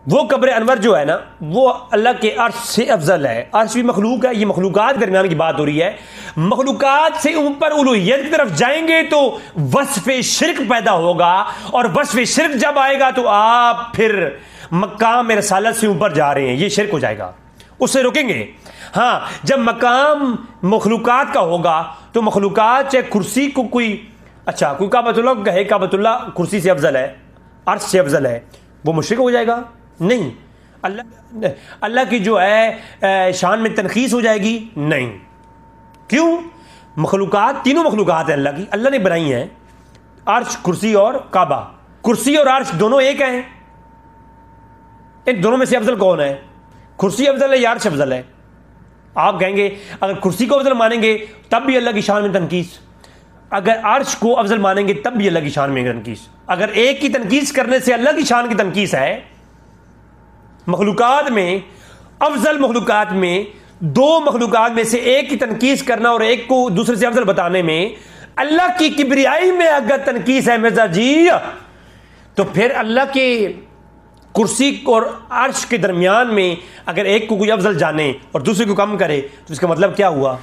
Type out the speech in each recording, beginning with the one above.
وہ قبر انور جو ہے نا وہ اللہ کے عرش سے افضل ہے. عرش بھی مخلوق ہے, یہ مخلوقات کے درمیان کی بات ہو رہی ہے. مخلوقات سے اوپر الوہیت کی طرف جائیں گے تو وصف شرک پیدا ہوگا, اور وصف شرک جب آئے گا تو آپ پھر مقام رسالت سے اوپر جا رہے ہیں, یہ شرک ہو جائے گا, اس سے رکیں گے. ہاں جب مقام مخلوقات کا ہوگا تو مخلوقات چاہے کرسی کو کوئی اچھا کوئی کعبۃ اللہ کہے کعبۃ اللہ کرسی سے افضل ہے, عرش سے افضل ہے, وہ مشرک ہو جائے گا؟ نہیں. اللہ کی جو ہے شان میں تنقیص ہو جائے گی؟ نہیں. کیوں؟ مخلوقات تینوں مخلوقات ہیں اللہ کی, اللہ نے بنائی ہیں, عرش کرسی اور کعبہ. کرسی اور عرش دونوں ایک ہیں, ان دونوں میں سے افضل کون ہے؟ کرسی افضل ہے یا عرش افضل ہے؟ آپ کہیں گے اگر کرسی کو افضل مانیں گے تب بھی اللہ کی شان میں تنقیص, اگر عرش کو افضل مانیں گے تب بھی اللہ کی شان میں تنقیص. اگر ایک کی تنقیص کرنے سے اللہ کی شان کی تنقیص ہے, مخلوقات میں افضل مخلوقات میں دو مخلوقات میں سے ایک کی تنقیص کرنا اور ایک کو دوسرے سے افضل بتانے میں اللہ کی کبریائی میں اگر تنقیص ہے مرزا جی, تو پھر اللہ کے کرسی اور عرش کے درمیان میں اگر ایک کو کوئی افضل جانے اور دوسرے کو کم کرے تو اس کا مطلب کیا ہوا؟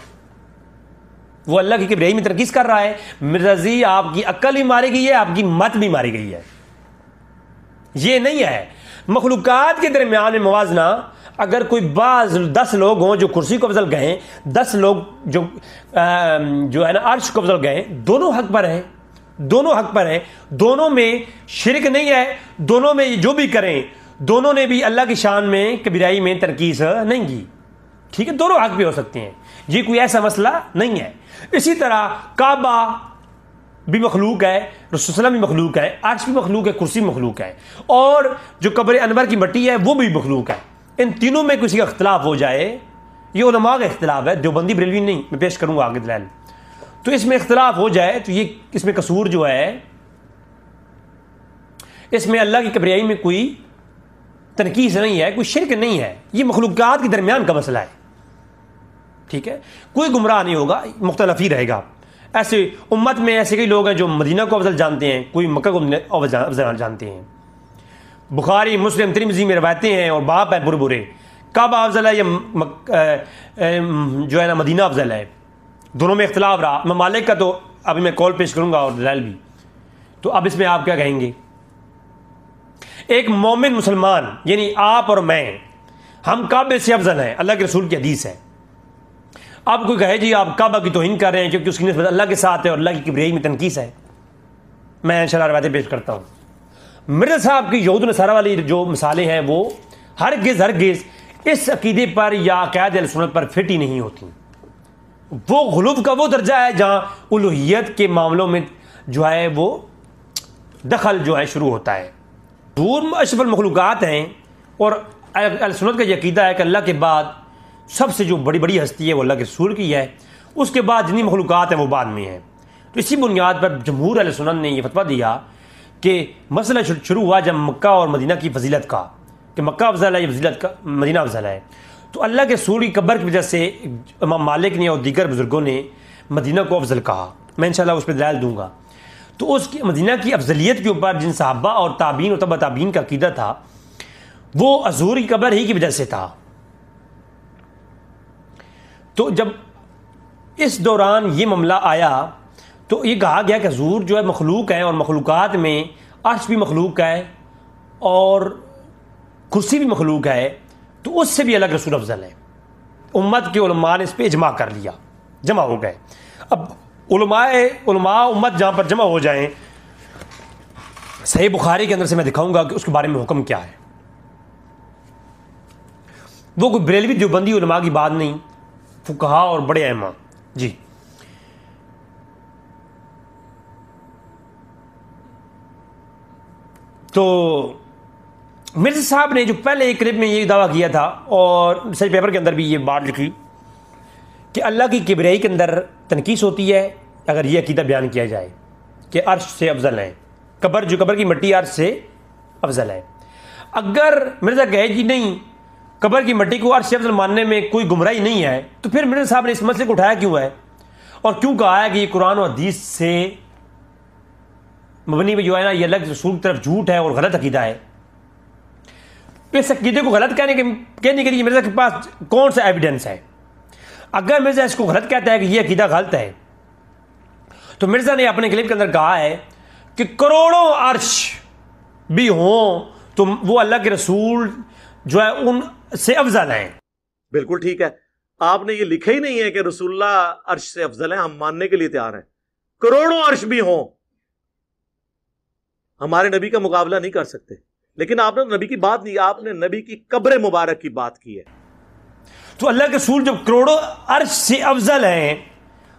وہ اللہ کی کبریائی میں تنقیص کر رہا ہے. مرزا جی آپ کی عقل بھی ماری گئی ہے, آپ کی مت بھی ماری گئی ہے. یہ نہیں ہے مخلوقات کے درمیان میں موازنہ. اگر کوئی بعض 10 لوگ ہوں جو کرسی کو افضل گئے, 10 لوگ جو ہے نا عرش کو افضل گئے, دونوں حق پر ہیں, دونوں حق پر ہیں, دونوں میں شرک نہیں ہے, دونوں میں جو بھی کریں دونوں نے بھی اللہ کی شان میں کبریائی میں تنقیص نہیں کی. ٹھیک ہے, دونوں حق پہ ہو سکتے ہیں, یہ کوئی ایسا مسئلہ نہیں ہے. اسی طرح کعبہ بھی مخلوق ہے, رسول صلی اللہ علیہ وسلم بھی مخلوق ہے, عرش بھی مخلوق ہے, کرسی مخلوق ہے, اور جو قبر انور کی مٹی ہے وہ بھی مخلوق ہے. ان تینوں میں کسی کا اختلاف ہو جائے, یہ علماء کا اختلاف ہے, دیوبندی بریلوی نہیں, میں پیش کروں گا آگے دلائل. تو اس میں اختلاف ہو جائے تو یہ اس میں قصور جو ہے, اس میں اللہ کی کبریائی میں کوئی تنقیص نہیں ہے, کوئی شرک نہیں ہے, یہ مخلوقات کے درمیان کا مسئلہ ہے. ٹھیک ہے, کوئی گمراہ نہیں ہوگا, مختلف ہی رہے گا. ایسے امت میں ایسے کئی لوگ ہیں جو مدینہ کو افضل جانتے ہیں, کوئی مکہ کو افضل جانتے ہیں. بخاری مسلم ترمذی میں روایتیں ہیں اور باپ ہیں برے برے, کعبہ افضل ہے یا جو ہے نا مدینہ افضل ہے, دونوں میں اختلاف رہا. امام مالک کا تو ابھی میں کال پیش کروں گا اور دلائل بھی. تو اب اس میں آپ کیا کہیں گے؟ ایک مومن مسلمان یعنی آپ اور میں, ہم کعبے سے افضل ہیں, اللہ کے رسول کی حدیث ہے. آپ کوئی کہے جی آپ کعبہ کی توہین کر رہے ہیں کیونکہ اس کی نسبت اللہ کے ساتھ ہے اور اللہ کی کبریائی میں تنقیص ہے. میں انشاءاللہ روایتیں پیش کرتا ہوں. مرزا صاحب کی یہود و نصارہ والی جو مثالیں ہیں وہ ہرگز اس عقیدے پر یا عقائد اہل سنت پر فٹ ہی نہیں ہوتی. وہ غلو کا وہ درجہ ہے جہاں الوہیت کے معاملوں میں جو ہے وہ دخل جو ہے شروع ہوتا ہے. دور اشرف المخلوقات ہیں, اور اہل سنت کا یہ عقیدہ ہے کہ اللہ کے بعد سب سے جو بڑی بڑی ہستی ہے وہ اللہ کے رسول کی ہے, اس کے بعد جتنی مخلوقات ہیں وہ بعد میں ہیں. تو اسی بنیاد پر جمہور اہل سنت نے یہ فتویٰ دیا کہ مسئلہ شروع ہوا جب مکہ اور مدینہ کی فضیلت کا, کہ مکہ افضل ہے یا فضیلت کا مدینہ افضل ہے. تو اللہ کے رسول کی قبر کی وجہ سے امام مالک نے اور دیگر بزرگوں نے مدینہ کو افضل کہا. میں انشاءاللہ اس پہ دلائل دوں گا. تو اس کی مدینہ کی افضلیت کے اوپر جن صحابہ اور تابعین اور تبع تابعین کا عقیدہ تھا وہ حضور کی قبر ہی کی وجہ سے تھا. تو جب اس دوران یہ معاملہ آیا تو یہ کہا گیا کہ حضور جو ہے مخلوق ہیں, اور مخلوقات میں عرش بھی مخلوق ہے اور کرسی بھی مخلوق ہے, تو اس سے بھی اللہ کے رسول افضل ہے. امت کے علماء نے اس پہ اجماع کر لیا, جمع ہو گئے. اب علماء امت جہاں پر جمع ہو جائیں, صحیح بخاری کے اندر سے میں دکھاؤں گا کہ اس کے بارے میں حکم کیا ہے. وہ کوئی بریلوی دیوبندی علماء کی بات نہیں, فقہا اور بڑے ائمہ. جی تو مرزا صاحب نے جو پہلے ایک کلپ میں یہ دعویٰ کیا تھا اور ریسرچ پیپر کے اندر بھی یہ بات لکھی کہ اللہ کی کبریائی کے اندر تنقیص ہوتی ہے اگر یہ عقیدہ بیان کیا جائے کہ عرش سے افضل ہے, قبر کی مٹی عرش سے افضل ہے. اگر مرزا کہے جی نہیں قبر کی مٹی کو عرش سے افضل ماننے میں کوئی گمراہی نہیں ہے, تو پھر مرزا صاحب نے اس مسئلے کو اٹھایا کیوں ہے, اور کیوں کہا ہے کہ یہ قرآن و حدیث سے مبنی میں جو ہے نا یہ اللہ کے رسول کی طرف جھوٹ ہے اور غلط عقیدہ ہے. اس عقیدے کو غلط کہنے کے لیے مرزا کے پاس کون سا ایویڈنس ہے؟ اگر مرزا اس کو غلط کہتا ہے کہ یہ عقیدہ غلط ہے، تو مرزا نے اپنے کلپ کے اندر کہا ہے کہ کروڑوں عرش بھی ہوں تو وہ اللہ کے رسول جو ہے ان سے افضل ہیں۔ بالکل ٹھیک ہے، آپ نے یہ لکھا ہی نہیں ہے کہ رسول اللہ عرش سے افضل ہیں، ہم ماننے کے لیے تیار ہیں۔ کروڑوں عرش بھی ہوں، ہمارے نبی کا مقابلہ نہیں کر سکتے، لیکن آپ نے نبی کی بات نہیں، آپ نے نبی کی قبر مبارک کی بات کی ہے۔ تو اللہ کے رسول جب کروڑوں عرش سے افضل ہیں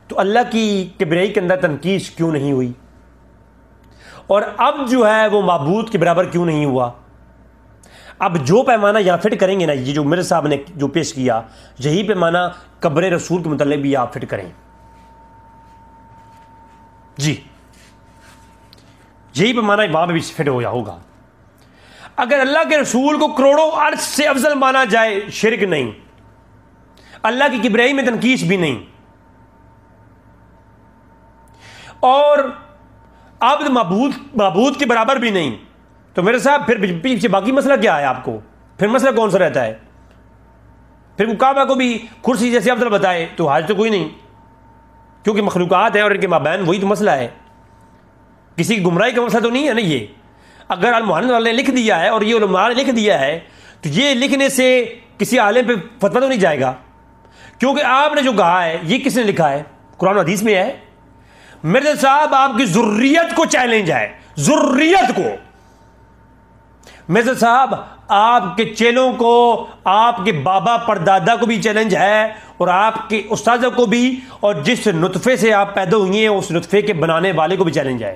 تو اللہ کی کبریائی کے اندر تنقید کیوں نہیں ہوئی؟ اور اب جو ہے وہ معبود کے برابر کیوں نہیں ہوا؟ اب جو پیمانہ یہاں فٹ کریں گے نا، یہ جو مرزا صاحب نے جو پیش کیا، یہی پیمانہ قبر رسول کے متعلق بھی آپ فٹ کریں جی، یہی پیمانہ وہاں پہ بھی فٹ ہو ہوگا۔ اگر اللہ کے رسول کو کروڑوں عرش سے افضل مانا جائے، شرک نہیں، اللہ کی کبریائی میں تنقید بھی نہیں، اور عبد معبود کے برابر بھی نہیں، تو میرے صاحب پھر پیچھے باقی مسئلہ کیا ہے؟ آپ کو پھر مسئلہ کون سا رہتا ہے؟ پھر وہ کعبہ کو بھی کرسی جیسے افضل بتائے تو حاج تو کوئی نہیں، کیونکہ مخلوقات ہیں اور ان کے مابین وہی تو مسئلہ ہے، کسی کی گمراہی کا مسئلہ تو نہیں ہے نا یہ۔ اگر المحنت والے نے لکھ دیا ہے اور یہ علماء نے لکھ دیا ہے تو یہ لکھنے سے کسی عالم پہ فتویٰ تو نہیں جائے گا، کیونکہ آپ نے جو کہا ہے یہ کس نے لکھا ہے؟ قرآن و حدیث میں ہے۔ مرزا صاحب آپ کی ذریت کو چیلنج ہے، ذریت کو۔ مرزا صاحب آپ کے چیلوں کو، آپ کے بابا پردادا کو بھی چیلنج ہے، اور آپ کے استاذوں کو بھی، اور جس نطفے سے آپ پیدا ہوئی ہیں اس نطفے کے بنانے والے کو بھی چیلنج ہے،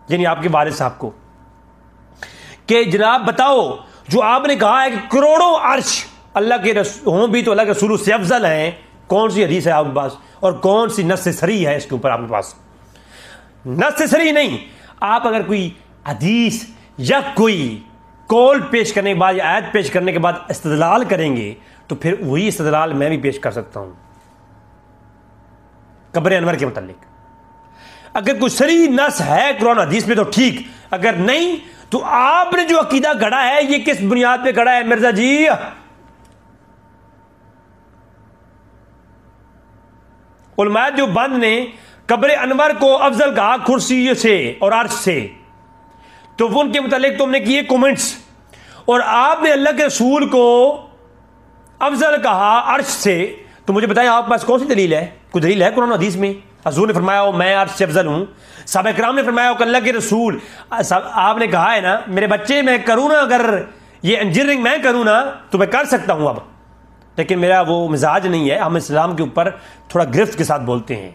یعنی آپ کے والد صاحب کو، کہ جناب بتاؤ جو آپ نے کہا ہے کہ کروڑوں عرش اللہ کے ہوں بھی تو اللہ کے رسول سے افضل ہیں، کون سی حدیث ہے آپ کے پاس اور کون سی نص صریح ہے اس کے اوپر؟ آپ کے پاس نص صریح نہیں، آپ اگر کوئی حدیث یا کوئی قول پیش کرنے کے بعد یا آیت پیش کرنے کے بعد استدلال کریں گے تو پھر وہی استدلال میں بھی پیش کر سکتا ہوں قبر انور کے متعلق۔ اگر کوئی صریح نص ہے قرآن حدیث میں تو ٹھیک، اگر نہیں تو آپ نے جو عقیدہ گھڑا ہے یہ کس بنیاد پہ گھڑا ہے مرزا جی؟ علماء جو بند نے قبر انور کو افضل کہا کرسی سے اور عرش سے، تو وہ ان کے متعلق تم نے کیے کومنٹس، اور آپ نے اللہ کے رسول کو افضل کہا عرش سے، تو مجھے بتائیں آپ کے پاس کون سی دلیل ہے؟ کوئی دلیل ہے قرآن و حدیث میں؟ حضور نے فرمایا ہو میں عرش سے افضل ہوں، صحابہ کرام نے فرمایا ہو کہ اللہ کے رسول، آپ نے کہا ہے نا میرے بچے میں کروں نا، اگر یہ انجینئرنگ میں کروں نا تو میں کر سکتا ہوں اب، لیکن میرا وہ مزاج نہیں ہے۔ ہم اسلام کے اوپر تھوڑا گرفت کے ساتھ بولتے ہیں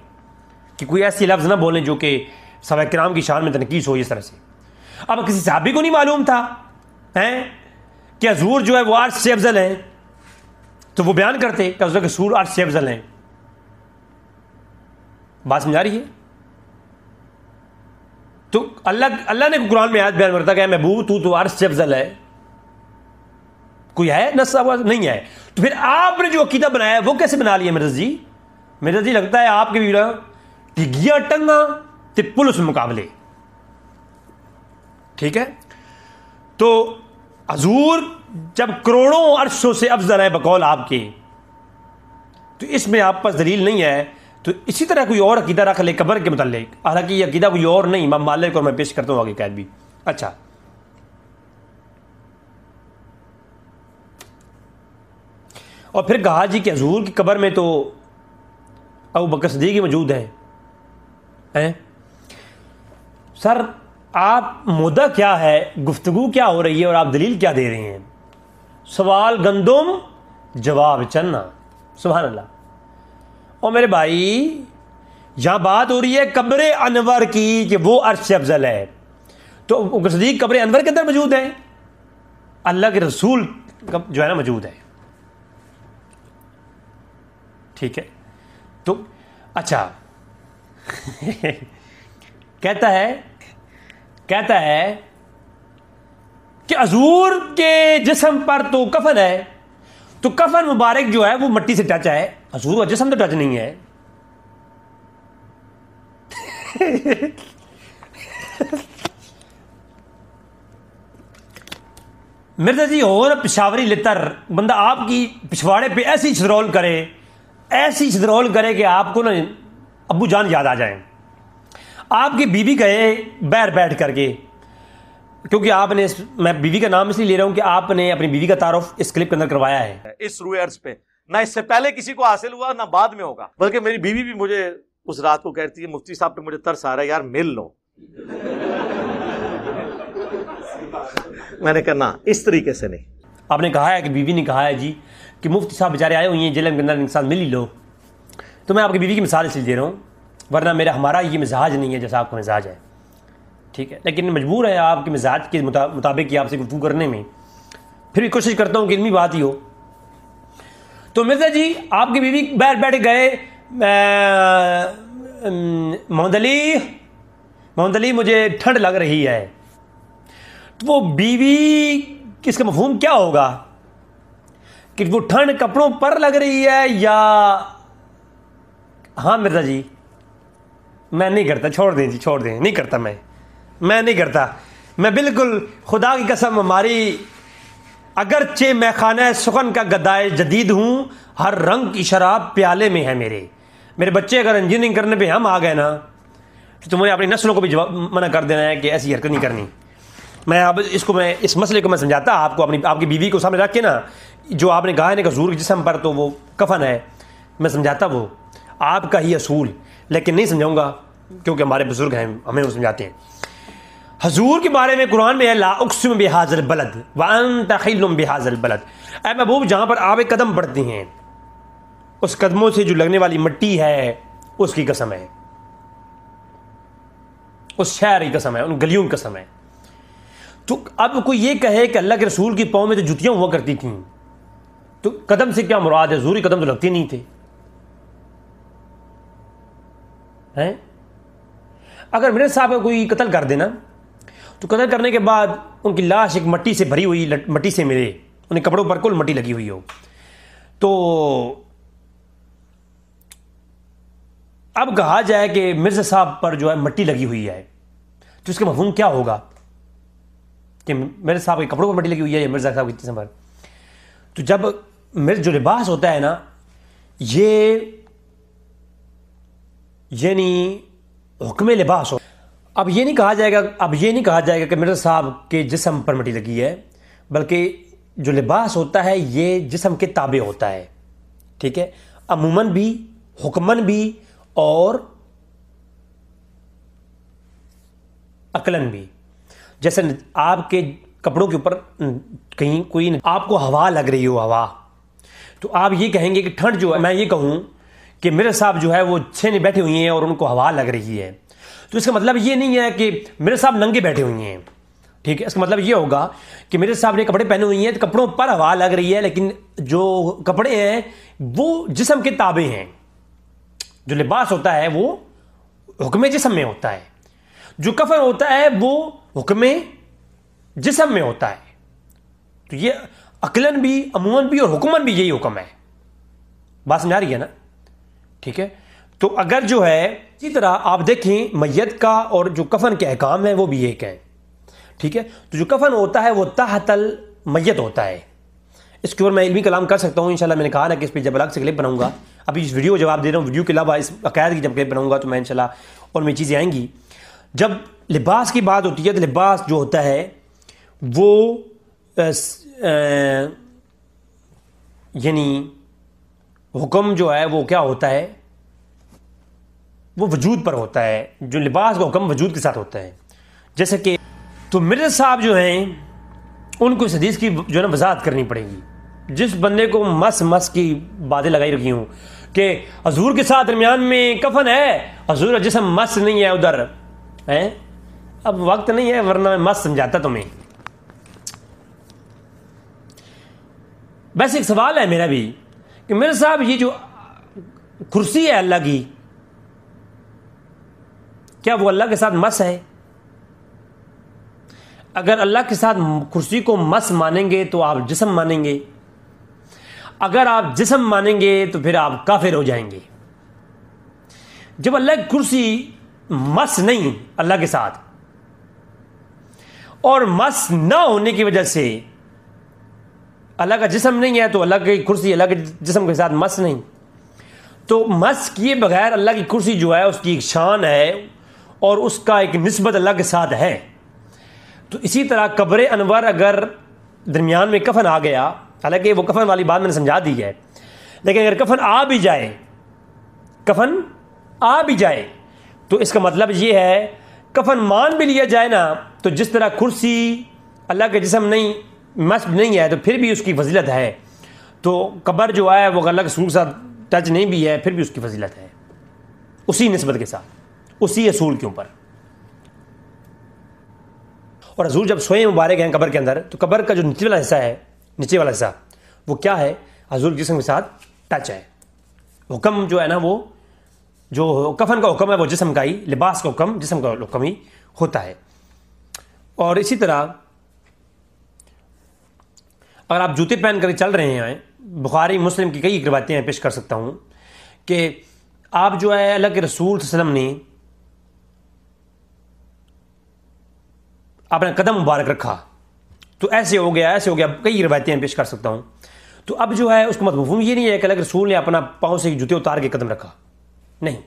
کہ کوئی ایسی لفظ نہ بولیں جو کہ صحابہ کرام کی شان میں تنقیص ہو اس طرح سے۔ اب کسی صحابی کو نہیں معلوم تھا کہ حضور جو ہے وہ عرش سے افضل ہیں، تو وہ بیان کرتے کہ حضور کے رسول عرش سے افضل ہیں۔ بات سمجھا رہی ہے؟ تو اللہ نے قرآن میں آیت بیان کرتا کہ محبوب تو عرش سے افضل ہے، کوئی ہے نص نہیں ہے، تو پھر آپ نے جو عقیدہ بنایا ہے وہ کیسے بنا لیا مرزا جی؟ مرزا جی لگتا ہے آپ کے بھی ٹگیاں ٹنگا تے پولیس مقابلے، ٹھیک ہے؟ تو حضور جب کروڑوں عرشوں سے افضل ہے بقول آپ کے، تو اس میں آپ پاس دلیل نہیں ہے، تو اسی طرح کوئی اور عقیدہ رکھ لے قبر کے متعلق، حالانکہ یہ عقیدہ کوئی اور نہیں، امام مالک اور میں پیش کرتا ہوں آگے قید بھی۔ اچھا، اور پھر کہا جی کہ حضور کی قبر میں تو ابو بکر صدیق ہی موجود ہیں۔ سر آپ مدعا کیا ہے، گفتگو کیا ہو رہی ہے، اور آپ دلیل کیا دے رہے ہیں؟ سوال گندم جواب چنا، سبحان اللہ۔ اور میرے بھائی یہاں بات ہو رہی ہے قبر انور کی کہ وہ عرش سے افضل ہے، تو ابو بکر صدیق قبر انور کے اندر موجود ہیں، اللہ کے رسول جو ہے نا موجود ہے، ٹھیک ہے؟ تو اچھا کہتا ہے کہ حضور کے جسم پر تو کفن ہے، تو کفن مبارک جو ہے وہ مٹی سے ٹچ ہے، حضور کا جسم تو ٹچ نہیں ہے۔ مرزا جی ہو نا پشاوری لتر، بندہ آپ کی پچھواڑے پہ ایسی چھدرول کرے کہ آپ کو نا ابو جان یاد آ جائیں. آپ کی بیوی کہے باہر بیٹھ کر کے، کیونکہ آپ نے، میں بیوی کا نام اس لیے لے رہا ہوں کہ آپ نے اپنی بیوی کا تعارف اس کلپ کے اندر کروایا ہے. اس روئے عرض پہ نہ اس سے پہلے کسی کو حاصل ہوا نہ بعد میں ہوگا، بلکہ میری بیوی بھی مجھے اس رات کو کہتی ہے مفتی صاحب پہ مجھے ترس آ رہا ہے یار مل لو. میں نے کہا نا اس طریقے سے نہیں. آپ نے کہا ہے کہ بیوی نے کہا ہے جی کہ مفتی صاحب بیچارے آئے ہوئی ہیں جیل کے اندر، انسان مل ہی لو. تو میں آپ کی بیوی کی مثال اس لیے دے رہا ہوں، ورنہ ہمارا یہ مزاج نہیں ہے جیسا آپ کا مزاج ہے، ٹھیک ہے. لیکن مجبور ہے آپ کے مزاج کے مطابق ہی آپ سے گفتگو کرنے میں، پھر بھی کوشش کرتا ہوں کہ علمی بات ہی ہو. تو مرزا جی آپ کی بیوی باہر بیٹھ گئے، محمد علی مجھے ٹھنڈ لگ رہی ہے. تو وہ بیوی کس کا مفہوم کیا ہوگا کہ وہ ٹھنڈ کپڑوں پر لگ رہی ہے یا ہاں مرزا جی میں نہیں کرتا، چھوڑ دیں جی، چھوڑ دیں، نہیں کرتا، میں نہیں کرتا، میں بالکل خدا کی قسم ہماری، اگرچہ میں خانہ سخن کا گدائے جدید ہوں، ہر رنگ کی شراب پیالے میں ہے میرے بچے اگر انجینئرنگ کرنے پہ ہم آ گئے نا تو تمہیں اپنی نسلوں کو بھی منع کر دینا ہے کہ ایسی حرکت نہیں کرنی. میں اب اس مسئلے کو میں سمجھاتا آپ کو، آپ کی بیوی کو سامنے رکھ کے نا، جو آپ نے کہا ہے نا کہ حضور کے جسم پر تو وہ کفن ہے، میں سمجھاتا وہ آپ کا ہی اصول، لیکن نہیں سمجھاؤں گا کیونکہ ہمارے بزرگ ہیں، ہمیں وہ سمجھاتے ہیں. حضور کے بارے میں قرآن میں ہے لا اقسم بہذا البلد وانت حل بہذا البلد. اے محبوب جہاں پر آپ قدم پڑتے ہیں اس قدموں سے جو لگنے والی مٹی ہے اس کی قسم ہے، اس شہر کی قسم ہے، ان گلیوں کی قسم ہے. تو اب کوئی یہ کہے کہ اللہ کے رسول کی پاؤں میں تو جوتیاں ہوا کرتی تھیں، تو قدم سے کیا مراد ہے؟ حضور قدم تو لگتے نہیں تھے. اگر میرے صاحب کا کوئی قتل کر دینا تو قتل کرنے کے بعد ان کی لاش ایک مٹی سے بھری ہوئی مٹی سے ملے، ان کے کپڑوں پر کل مٹی لگی ہوئی ہو، تو اب کہا جائے کہ مرزا صاحب پر جو ہے مٹی لگی ہوئی ہے تو اس کا مفہوم کیا ہوگا کہ مرزا صاحب کے کپڑوں پر مٹی لگی ہوئی ہے یا مرزا صاحب کے جسم پر؟ تو جب جو لباس ہوتا ہے نا، یہ یعنی حکم لباس ہو. اب یہ نہیں کہا جائے گا کہ مرزا صاحب کے جسم پر مٹی لگی ہے، بلکہ جو لباس ہوتا ہے یہ جسم کے تابع ہوتا ہے، ٹھیک ہے، عموماً بھی، حکماً بھی اور عقلاً بھی. جیسے آپ کے کپڑوں کے اوپر کہیں کوئی آپ کو ہوا لگ رہی ہو، ہوا، تو آپ یہ کہیں گے کہ ٹھنڈ جو ہے، میں یہ کہوں کہ مرزا صاحب جو ہے وہ چھینے بیٹھے ہوئی ہیں اور ان کو ہوا لگ رہی ہے، تو اس کا مطلب یہ نہیں ہے کہ مرزا صاحب ننگے بیٹھے ہوئے ہیں، ٹھیک ہے. اس کا مطلب یہ ہوگا کہ مرزا صاحب نے کپڑے پہنے ہوئے ہیں تو کپڑوں پر ہوا لگ رہی ہے، لیکن جو کپڑے ہیں وہ جسم کے تابع ہیں. جو لباس ہوتا ہے وہ حکم جسم میں ہوتا ہے، جو کفن ہوتا ہے وہ حکم جسم میں ہوتا ہے. تو یہ عقلاً بھی، عموماً بھی اور حکماً بھی یہی حکم ہے. بات سمجھا رہی ہے نا؟ ٹھیک ہے. تو اگر جو ہے اسی طرح آپ دیکھیں میت کا اور جو کفن کے احکام ہیں وہ بھی ایک ہیں، ٹھیک ہے. تو جو کفن ہوتا ہے وہ تحت المیت ہوتا ہے. اس کے اوپر میں علمی کلام کر سکتا ہوں انشاءاللہ. میں نے کہا نا کہ اس پہ جب الگ سے کلپ بناؤں گا، ابھی اس ویڈیو جواب دے رہا ہوں، ویڈیو کے علاوہ اس عقائد کی جب کلپ بناؤں گا تو میں انشاءاللہ اور میں چیزیں آئیں گی. جب لباس کی بات ہوتی ہے تو لباس جو ہوتا ہے وہ یعنی حکم جو ہے وہ کیا ہوتا ہے، وہ وجود پر ہوتا ہے. جو لباس کا حکم وجود کے ساتھ ہوتا ہے. جیسے کہ تو مرزا صاحب جو ہیں ان کو اس حدیث کی جو ہے نا وضاحت کرنی پڑے گی. جس بندے کو مس کی باتیں لگائی رکھی ہوں کہ حضور کے ساتھ درمیان میں کفن ہے، حضور کا جسم مس نہیں ہے ادھر ہے، اب وقت نہیں ہے ورنہ میں مس سمجھاتا تمہیں. ویسے ایک سوال ہے میرا بھی کہ میرے صاحب یہ جو کرسی ہے اللہ کی، کیا وہ اللہ کے ساتھ مس ہے؟ اگر اللہ کے ساتھ کرسی کو مس مانیں گے تو آپ جسم مانیں گے، اگر آپ جسم مانیں گے تو پھر آپ کافر ہو جائیں گے. جب اللہ کی کرسی مس نہیں اللہ کے ساتھ، اور مس نہ ہونے کی وجہ سے اللہ کا جسم نہیں ہے تو اللہ کی کرسی اللہ کے جسم کے ساتھ مس نہیں. تو مس کیے بغیر اللہ کی کرسی جو ہے اس کی ایک شان ہے اور اس کا ایک نسبت اللہ کے ساتھ ہے. تو اسی طرح قبر انور اگر درمیان میں کفن آ گیا، حالانکہ وہ کفن والی بات میں نے سمجھا دی ہے، لیکن اگر کفن آ بھی جائے تو اس کا مطلب یہ ہے کفن مان بھی لیا جائے نا، تو جس طرح کرسی اللہ کے جسم نہیں مسب نہیں ہے تو پھر بھی اس کی فضیلت ہے، تو قبر جو ہے وہ اللہ کے رسول کے ساتھ ٹچ نہیں بھی ہے پھر بھی اس کی فضیلت ہے، اسی نسبت کے ساتھ، اسی اصول کے اوپر. اور حضور جب سوئے مبارک ہیں قبر کے اندر تو قبر کا جو نیچے والا حصہ وہ کیا ہے؟ حضور کے جسم کے ساتھ ٹچ ہے. حکم جو ہے نا، وہ جو کفن کا حکم ہے وہ جسم کا ہی، لباس کا حکم جسم کا حکم ہی ہوتا ہے. اور اسی طرح اگر آپ جوتے پہن کر چل رہے ہیں، بخاری مسلم کی کئی روایتیں میں پیش کر سکتا ہوں کہ آپ جو ہے اللہ کے رسول صلی اللہ علیہ وسلم نے اپنا قدم مبارک رکھا تو ایسے ہو گیا، کئی روایتیں میں پیش کر سکتا ہوں. تو اب جو ہے اس کا مفہوم یہ نہیں ہے کہ اللہ کے رسول نے اپنا پاؤں سے جوتے اتار کے قدم رکھا، نہیں،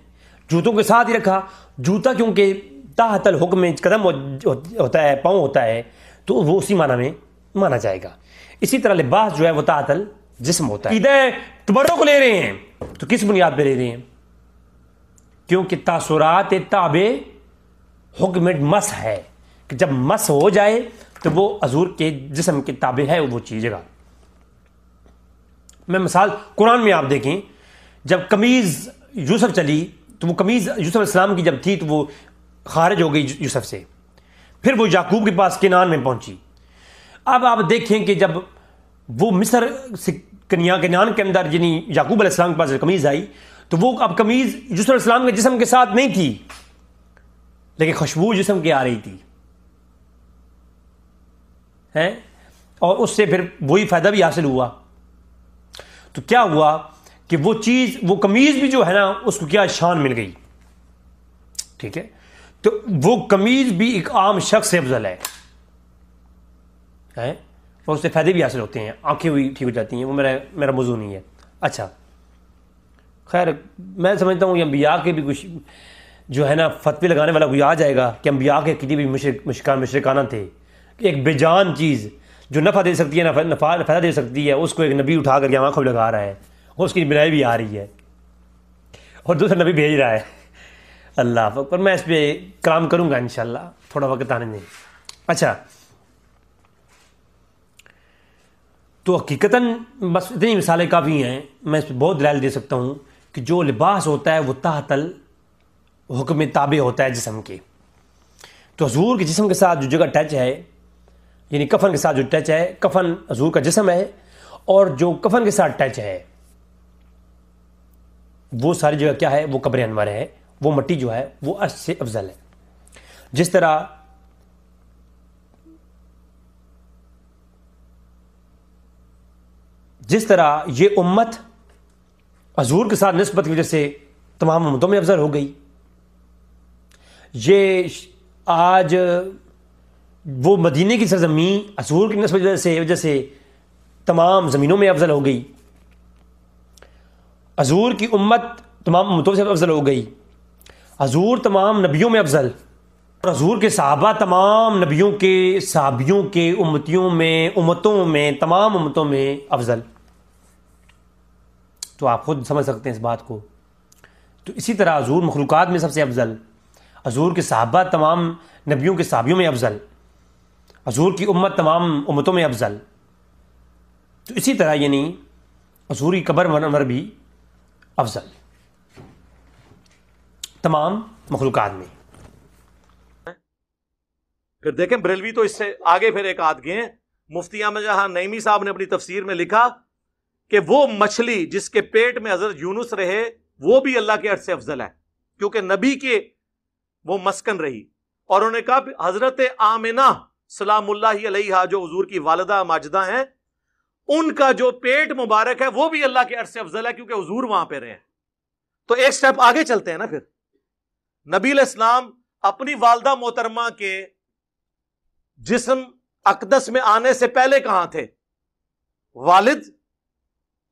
جوتوں کے ساتھ ہی رکھا. جوتا کیونکہ تحت الحکم میں قدم ہوتا ہے، پاؤں ہوتا ہے، تو وہ اسی معنی میں مانا جائے گا. اسی طرح لباس جو ہے وہ تحت الجسم ہوتا ہے. عقیدہ تبرک کو لے رہے ہیں تو کس بنیاد پہ لے رہے ہیں؟ کیونکہ تاثرات تابع حکم مس ہے کہ جب مس ہو جائے تو وہ حضور کے جسم کے تابع ہے وہ چیز جگہ. میں مثال قرآن میں آپ دیکھیں، جب قمیض یوسف چلی تو وہ قمیض یوسف علیہ السلام کی جب تھی تو وہ خارج ہو گئی یوسف سے، پھر وہ یعقوب کے پاس کنعان میں پہنچی. اب آپ دیکھیں کہ جب وہ مصر سے کنعان کے اندر یعنی یعقوب علیہ السلام کے پاس قمیض آئی تو وہ اب قمیض یوسف علیہ السلام کے جسم کے ساتھ نہیں تھی، لیکن خوشبو جسم کی آ رہی تھی اور اس سے پھر وہی فائدہ بھی حاصل ہوا. تو کیا ہوا کہ وہ چیز، وہ قمیض بھی جو ہے نا اس کو کیا شان مل گئی. ٹھیک ہے، تو وہ قمیض بھی ایک عام شخص سے افضل ہے اور اس سے فائدے بھی حاصل ہوتے ہیں، آنکھیں بھی ٹھیک ہو جاتی ہیں. وہ میرا موضوع نہیں ہے. اچھا خیر، میں سمجھتا ہوں یہ انبیاء کے بھی کچھ جو ہے نا فتوی لگانے والا کوئی آ جائے گا کہ انبیاء کے عقیدے بھی مشرکانہ تھے. ایک بے جان چیز جو نفع دے سکتی ہے، فائدہ دے سکتی ہے، اس کو ایک نبی اٹھا کر کے آنکھوں لگا رہا ہے، اس کی بنائی بھی آ رہی ہے اور دوسرا نبی بھیج رہا ہے. اللہ پر میں اس پہ کام کروں گا انشاءاللہ، تھوڑا وقت آنے دیں. اچھا، تو حقیقتاً بس اتنی مثالیں کافی ہیں، میں اس پہ بہت دلائل دے سکتا ہوں کہ جو لباس ہوتا ہے وہ تحت الحکم تابع ہوتا ہے جسم کے. تو حضور کے جسم کے ساتھ جو جگہ ٹچ ہے، یعنی کفن کے ساتھ جو ٹچ ہے، کفن حضور کا جسم ہے اور جو کفن کے ساتھ ٹچ ہے وہ ساری جگہ کیا ہے؟ وہ قبر انور ہے. وہ مٹی جو ہے وہ عرش سے افضل ہے. جس طرح یہ امت حضور کے ساتھ نسبت کی وجہ سے تمام امتوں میں افضل ہو گئی، یہ آج وہ مدینے کی سرزمین حضور کی نسبت کی وجہ سے تمام زمینوں میں افضل ہو گئی. حضور کی امت تمام امتوں سے افضل ہو گئی. حضور تمام نبیوں میں افضل، اور حضور کے صحابہ تمام نبیوں کے صحابیوں کے امتوں میں تمام امتوں میں افضل. تو آپ خود سمجھ سکتے ہیں اس بات کو. تو اسی طرح حضور مخلوقات میں سب سے افضل، حضور کے صحابہ تمام نبیوں کے صحابیوں میں افضل، حضور کی امت تمام امتوں میں افضل. تو اسی طرح یعنی حضور کی قبر منور بھی افضل تمام مخلوقات میں. پھر دیکھیں بریلوی تو اس سے آگے پھر ایک آدھ گئے ہیں. مفتی احمد جہاں نعیمی صاحب نے اپنی تفسیر میں لکھا کہ وہ مچھلی جس کے پیٹ میں حضرت یونس رہے وہ بھی اللہ کے عرش سے افضل ہے، کیونکہ نبی کے وہ مسکن رہی. اور انہوں نے کہا حضرت آمنہ سلام اللہ علیہا جو حضور کی والدہ ماجدہ ہیں، ان کا جو پیٹ مبارک ہے وہ بھی اللہ کے عرش سے افضل ہے کیونکہ حضور وہاں پہ رہے ہیں. تو ایک سٹیپ آگے چلتے ہیں نا. پھر نبی علیہ السلام اپنی والدہ محترمہ کے جسم اقدس میں آنے سے پہلے کہاں تھے؟ والد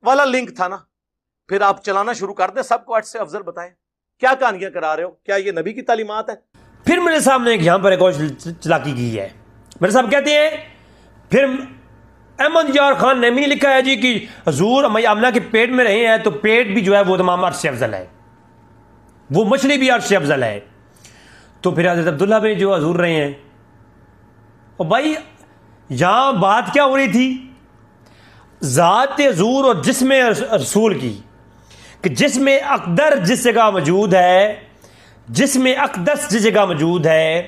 والا لنک تھا نا. پھر آپ چلانا شروع کر دیں, سب کو عرش سے افضل بتائیں. کیا کہانیاں کرا رہے ہو؟ کیا یہ نبی کی تعلیمات ہے؟ پھر میرے سامنے یہاں پر ایک اور چلاکی کی ہے. میرے صاحب کہتے ہیں پھر احمد یار خان نعیمی نے لکھا ہے جی کہ حضور امی آمنہ کے پیٹ میں رہے ہیں تو پیٹ بھی جو ہے وہ تمام عرش سے افضل ہے, وہ مچھلی بھی عرش سے افضل ہے. تو پھر حضرت عبداللہ بن جو حضور رہے ہیں, اور بھائی یہاں بات کیا ہو رہی تھی؟ ذات حضور اور جسم رسول کی, کہ جسم اقدر جس جگہ موجود ہے, جسم اقدس جس جگہ موجود ہے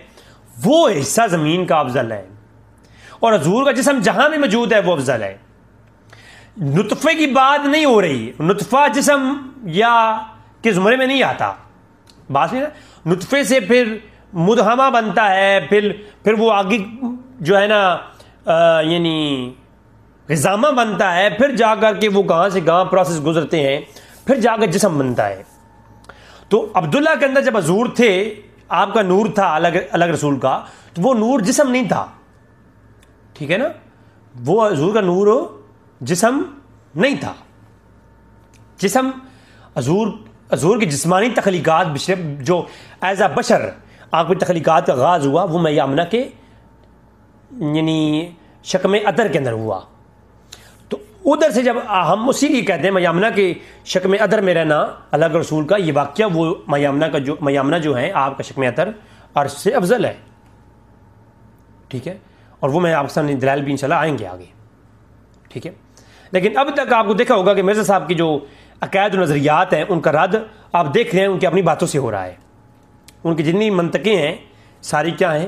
وہ حصہ زمین کا افضل ہے, اور حضور کا جسم جہاں بھی موجود ہے وہ افضل ہے. نطفے کی بات نہیں ہو رہی, نطفہ جسم یا کے زمرے میں نہیں آتا. بات نہیں نا, نطفے سے پھر مدہمہ بنتا ہے, پھر وہ آگے جو ہے نا یعنی غزامہ بنتا ہے, پھر جا کر کے وہ کہاں سے کہاں پروسیس گزرتے ہیں, پھر جا کر جسم بنتا ہے. تو عبداللہ کے اندر جب حضور تھے, آپ کا نور تھا الگ رسول کا, تو وہ نور جسم نہیں تھا, ٹھیک ہے نا, وہ حضور کا نور جسم نہیں تھا. جسم حضور کی جسمانی تخلیقات جو ایز اے بشر آپ کی تخلیقات کا آغاز ہوا وہ مائی آمنہ کے یعنی شکم ادر کے اندر ہوا. تو ادھر سے جب ہم اسی لیے کہتے ہیں مائی آمنہ کے شکم ادر میں رہنا اللہ کے رسول کا یہ واقعہ, وہ مائی آمنہ جو ہیں آپ کا شکم ادر عرش سے افضل ہے, ٹھیک ہے. اور وہ میں آپ کے سامنے دلائل بھی انشاءاللہ آئیں گے آگے, ٹھیک ہے. لیکن اب تک آپ کو دیکھا ہوگا کہ مرزا صاحب کی جو عقائد و نظریات ہیں ان کا رد آپ دیکھ رہے ہیں ان کی اپنی باتوں سے ہو رہا ہے. ان کی جتنی منطقیں ہیں ساری کیا ہیں,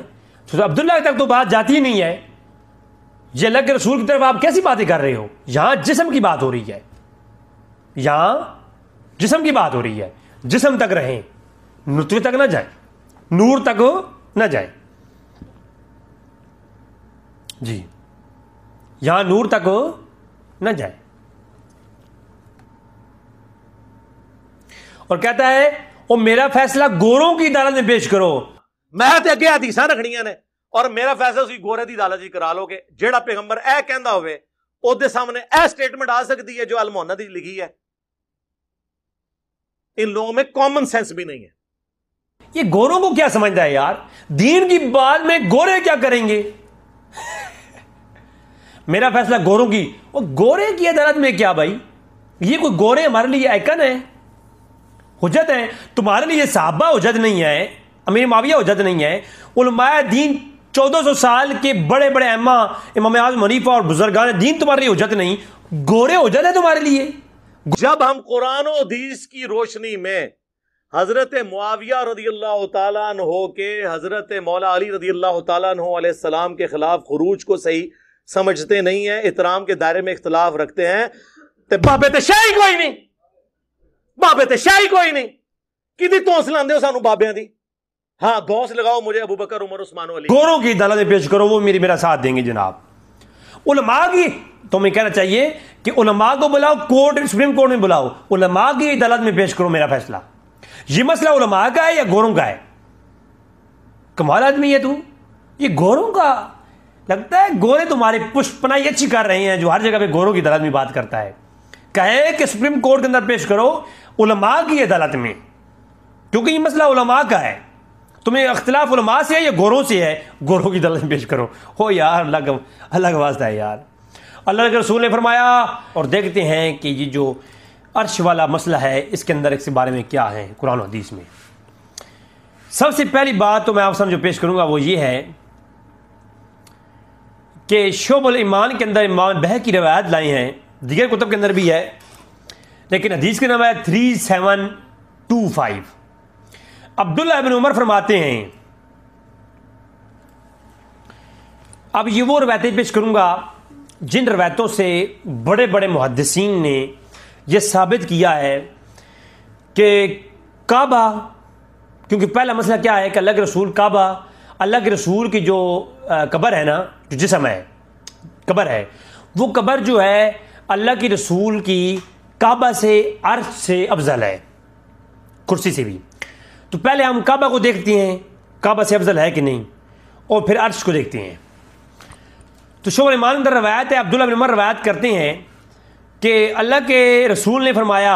تو عبداللہ تک تو بات جاتی ہی نہیں ہے. یہ اللہ کے رسول کی طرف آپ کیسی باتیں کر رہے ہو؟ یہاں جسم کی بات ہو رہی ہے, یہاں جسم کی بات ہو رہی ہے. جسم تک رہیں, نطفے تک نہ جائیں, نور تک نہ جائیں. جی یہاں نور تک نہ جائے. اور کہتا ہے وہ میرا فیصلہ گوروں کی عدالت میں پیش کرو. میں تے اگے حدیثاں رکھنیاں نے اور میرا فیصلہ اسی گورے دی عدالت کرا لو کہ جیڑا پیغمبر اے کہندا ہوئے او دے سامنے اے سٹیٹمنٹ آ سکتی ہے جو المحنہ دی لکھی ہے. ان لوگوں میں کامن سینس بھی نہیں ہے. یہ گوروں کو کیا سمجھتا ہے یار؟ دین کی بات میں گورے کیا کریں گے؟ میرا فیصلہ گوروں کی, وہ گورے کی عدالت میں کیا بھائی؟ یہ کوئی گورے ہمارے لیے آئکن ہے, حجت ہے. تمہارے لیے صحابہ حجت نہیں ہے, امیر معاویہ حجت نہیں ہے, علماء دین 1400 سال کے بڑے بڑے ائمہ امام اعظم حنیفہ اور بزرگان دین تمہارے لیے حجت نہیں. گورے حجت ہے تمہارے لیے. جب ہم قرآن و حدیث کی روشنی میں حضرت معاویہ رضی اللہ تعالیٰ عنہ کے حضرت مولا علی رضی اللہ تعالیٰ عنہ علیہ السلام کے خلاف خروج کو صحیح سمجھتے نہیں ہیں, احترام کے دائرے میں اختلاف رکھتے ہیں, تے بابے تے شاہی کوئی نہیں, بابے تے شاہی کوئی نہیں. کدی توس لاندے ہو سانو بابیاں دی؟ ہاں دوس لگاؤ مجھے ابو بکر عمر عثمان و علی. گوروں کی عدالت میں پیش کرو, وہ میرا ساتھ دیں گے جناب. علماء کی تمہیں کہنا چاہیے کہ علماء کو بلاؤ, کورٹ سپریم کورٹ میں بلاؤ, علماء کی عدالت میں پیش کرو میرا فیصلہ. یہ مسئلہ علماء کا ہے یا گوروں کا ہے؟ کمال آدمی ہے تو. یہ گوروں کا لگتا ہے, گورے تمہاری پشت پناہی اچھی کر رہے ہیں جو ہر جگہ پہ گوروں کی عدالت میں بات کرتا ہے. کہے کہ سپریم کورٹ کے اندر پیش کرو علماء کی عدالت میں, کیونکہ یہ مسئلہ علماء کا ہے. تمہیں اختلاف علماء سے ہے یا گوروں سے ہے, گوروں کی عدالت میں پیش کرو. ہو یار اللہ کا واسطہ ہے یار. اللہ کے رسول نے فرمایا. اور دیکھتے ہیں کہ یہ جو عرش والا مسئلہ ہے اس کے اندر اس کے بارے میں کیا ہے قرآن و حدیث میں. سب سے پہلی بات تو میں آپ سامنے جو پیش کروں گا وہ یہ ہے کہ شعب الایمان کے اندر امام بہقی کی روایت لائی ہیں, دیگر کتب کے اندر بھی ہے, لیکن حدیث کے نمبر 3725. عبداللہ ابن عمر فرماتے ہیں, اب یہ وہ روایتیں پیش کروں گا جن روایتوں سے بڑے بڑے محدثین نے یہ ثابت کیا ہے کہ کعبہ, کیونکہ پہلا مسئلہ کیا ہے کہ اللہ کے رسول کعبہ, اللہ کے رسول کی جو قبر ہے نا, جو جسم ہے قبر ہے, وہ قبر جو ہے اللہ کی رسول کی کعبہ سے عرش سے افضل ہے, کرسی سے بھی. تو پہلے ہم کعبہ کو دیکھتے ہیں کعبہ سے افضل ہے کہ نہیں, اور پھر عرش کو دیکھتے ہیں. تو شعب ایمان اندر روایت ہے، عبداللہ بن عمر روایت کرتے ہیں کہ اللہ کے رسول نے فرمایا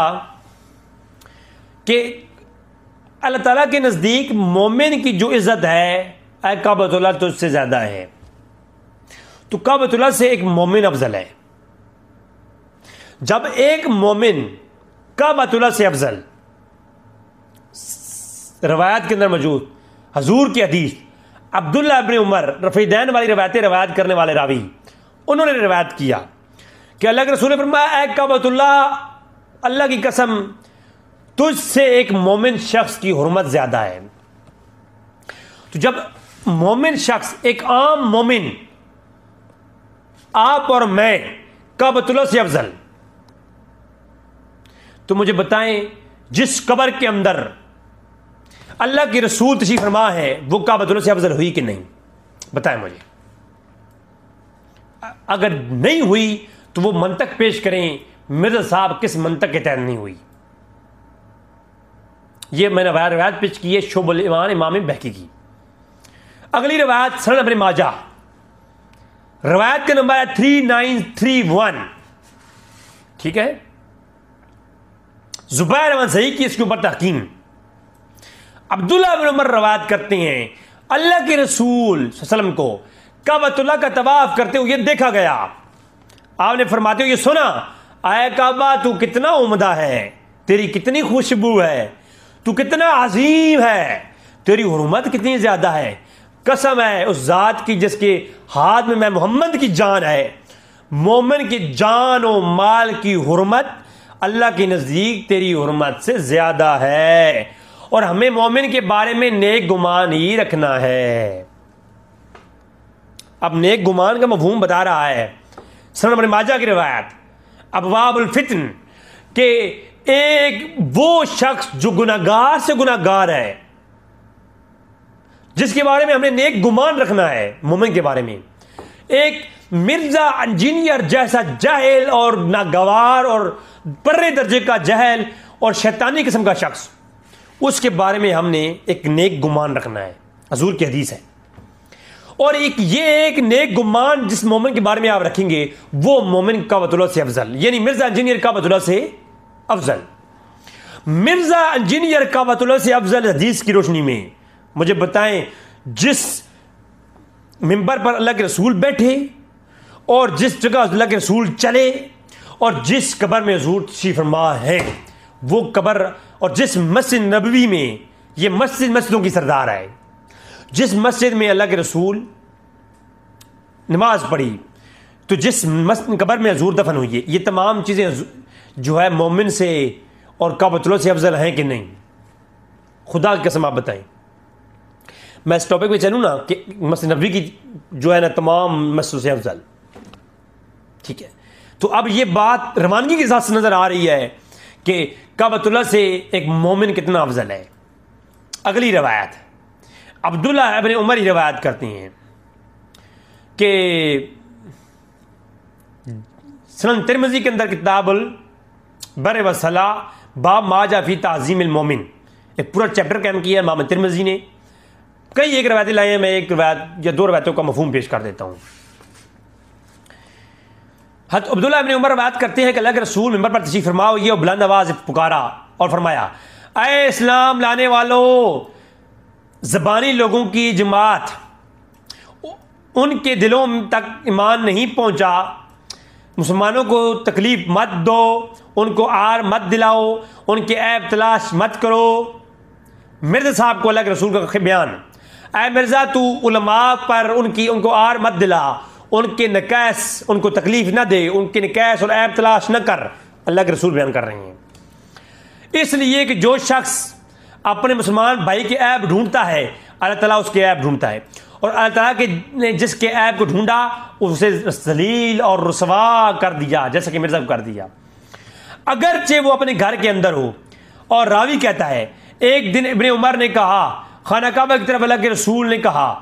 کہ اللہ تعالیٰ کے نزدیک مومن کی جو عزت ہے اے کعبۃ اللہ تجھ سے زیادہ ہے. تو کعبۃ اللہ سے ایک مومن افضل ہے. جب ایک مومن کعبۃ اللہ سے افضل، روایت کے اندر موجود حضور کی حدیث، عبداللہ ابن عمر رفیع دین والی روایتیں روایت کرنے والے راوی، انہوں نے روایت کیا کہ اللہ کے رسول نے فرمایا اے کعبۃ اللہ، اللہ کی قسم تجھ سے ایک مومن شخص کی حرمت زیادہ ہے. تو جب مومن شخص، ایک عام مومن، آپ اور میں کعبۃ اللہ سے افضل، تو مجھے بتائیں جس قبر کے اندر اللہ کی رسول تشریف فرما ہے وہ کعبۃ اللہ سے افضل ہوئی کہ نہیں؟ بتائیں مجھے. اگر نہیں ہوئی تو وہ منطق پیش کریں مرزا صاحب کس منطق کے تحت نہیں ہوئی. یہ میں نے روایت پیش کی ہے شعب الایمان امام بہقی کی. اگلی روایت سنن ابن ماجہ، روایت کا نمبر ہے 3931. ٹھیک ہے، زبیر احمد صحیح کی اس کے اوپر تحقیم. عبداللہ بن عمر روایت کرتے ہیں اللہ کے رسول صلی اللہ علیہ وسلم کو کعبۃ اللہ کا طواف کرتے ہوئے دیکھا گیا. آپ نے فرماتے ہوئے سنا اے کعبہ تو کتنا عمدہ ہے، تیری کتنی خوشبو ہے، تو کتنا عظیم ہے، تیری حرمت کتنی زیادہ ہے. قسم ہے اس ذات کی جس کے ہاتھ میں محمد کی جان ہے. مومن کی جان و مال کی حرمت اللہ کے نزدیک تیری حرمت سے زیادہ ہے، اور ہمیں مومن کے بارے میں نیک گمان ہی رکھنا ہے. اب نیک گمان کا مفہوم بتا رہا ہے سنن ابن ماجہ کی روایت ابواب الفتن کہ ایک وہ شخص جو گناہگار سے گناہگار ہے، جس کے بارے میں ہمیں نیک گمان رکھنا ہے مومن کے بارے میں، ایک مرزا انجینئر جیسا جاہل اور ناگوار اور برے درجے کا جہل اور شیطانی قسم کا شخص، اس کے بارے میں ہم نے ایک نیک گمان رکھنا ہے. حضور کی حدیث ہے. اور ایک نیک گمان جس مومن کے بارے میں آپ رکھیں گے وہ مومن کعبۃ اللہ سے افضل، یعنی مرزا انجینئر کعبۃ اللہ سے افضل. مرزا انجینئر کعبۃ اللہ سے افضل حدیث کی روشنی میں مجھے بتائیں جس منبر پر اللہ کے رسول بیٹھے اور جس جگہ اللہ کے رسول چلے اور جس قبر میں حضور تشریف فرما ہے وہ قبر، اور جس مسجد نبوی میں، یہ مسجد مسجدوں کی سردار ہے، جس مسجد میں اللہ کے رسول نماز پڑھی، تو جس قبر میں حضور دفن ہوئی ہے، یہ تمام چیزیں جو ہے مومن سے اور کعبۃ اللہ سے افضل ہیں کہ نہیں؟ خدا کی قسم آپ بتائیں. میں اس ٹاپک پہ چلوں نا کہ مسجد نبوی کی جو ہے نا تمام مسجدوں سے افضل. ٹھیک ہے، تو اب یہ بات روانگی کے ساتھ نظر آ رہی ہے کہ کعبۃ اللہ سے ایک مومن کتنا افضل ہے. اگلی روایت عبداللہ ابن عمر ہی روایت کرتے ہیں کہ سنن ترمذی کے اندر کتاب البر والصلاۃ باب ما جاء فی تعظیم المومن، ایک پورا چیپٹر قائم کیا ہے امام ترمذی نے. کئی ایک روایتیں لائی ہیں، میں ایک روایت یا دو روایتوں کا مفہوم پیش کر دیتا ہوں. حضرت عبداللہ ابن عمر روایت کرتے ہیں کہ اللہ کے رسول منبر پر تشریف فرما ہوئے اور بلند آواز پکارا اور فرمایا اے اسلام لانے والو، زبانی لوگوں کی جماعت، ان کے دلوں تک ایمان نہیں پہنچا، مسلمانوں کو تکلیف مت دو، ان کو آر مت دلاؤ، ان کے عیب تلاش مت کرو. مرزا صاحب کو اللہ کے رسول کا بیان، اے مرزا تو علماء پر ان کو آر مت دلا، ان کے نکیس، ان کو تکلیف نہ دے، ان کے نکیس اور عیب تلاش نہ کر. اللہ کے رسول بیان کر رہے ہیں. اس لیے کہ جو شخص اپنے مسلمان بھائی کے عیب ڈھونڈتا ہے اللہ تعالیٰ اس کے عیب ڈھونڈتا ہے، اور اللہ تعالیٰ کے نے جس کے عیب کو ڈھونڈا اسے ذلیل اور رسوا کر دیا، جیسا کہ مرزا کو کر دیا، اگرچہ وہ اپنے گھر کے اندر ہو. اور راوی کہتا ہے ایک دن ابن عمر نے کہا، خانہ کعبہ کی طرف اللہ کے رسول نے کہا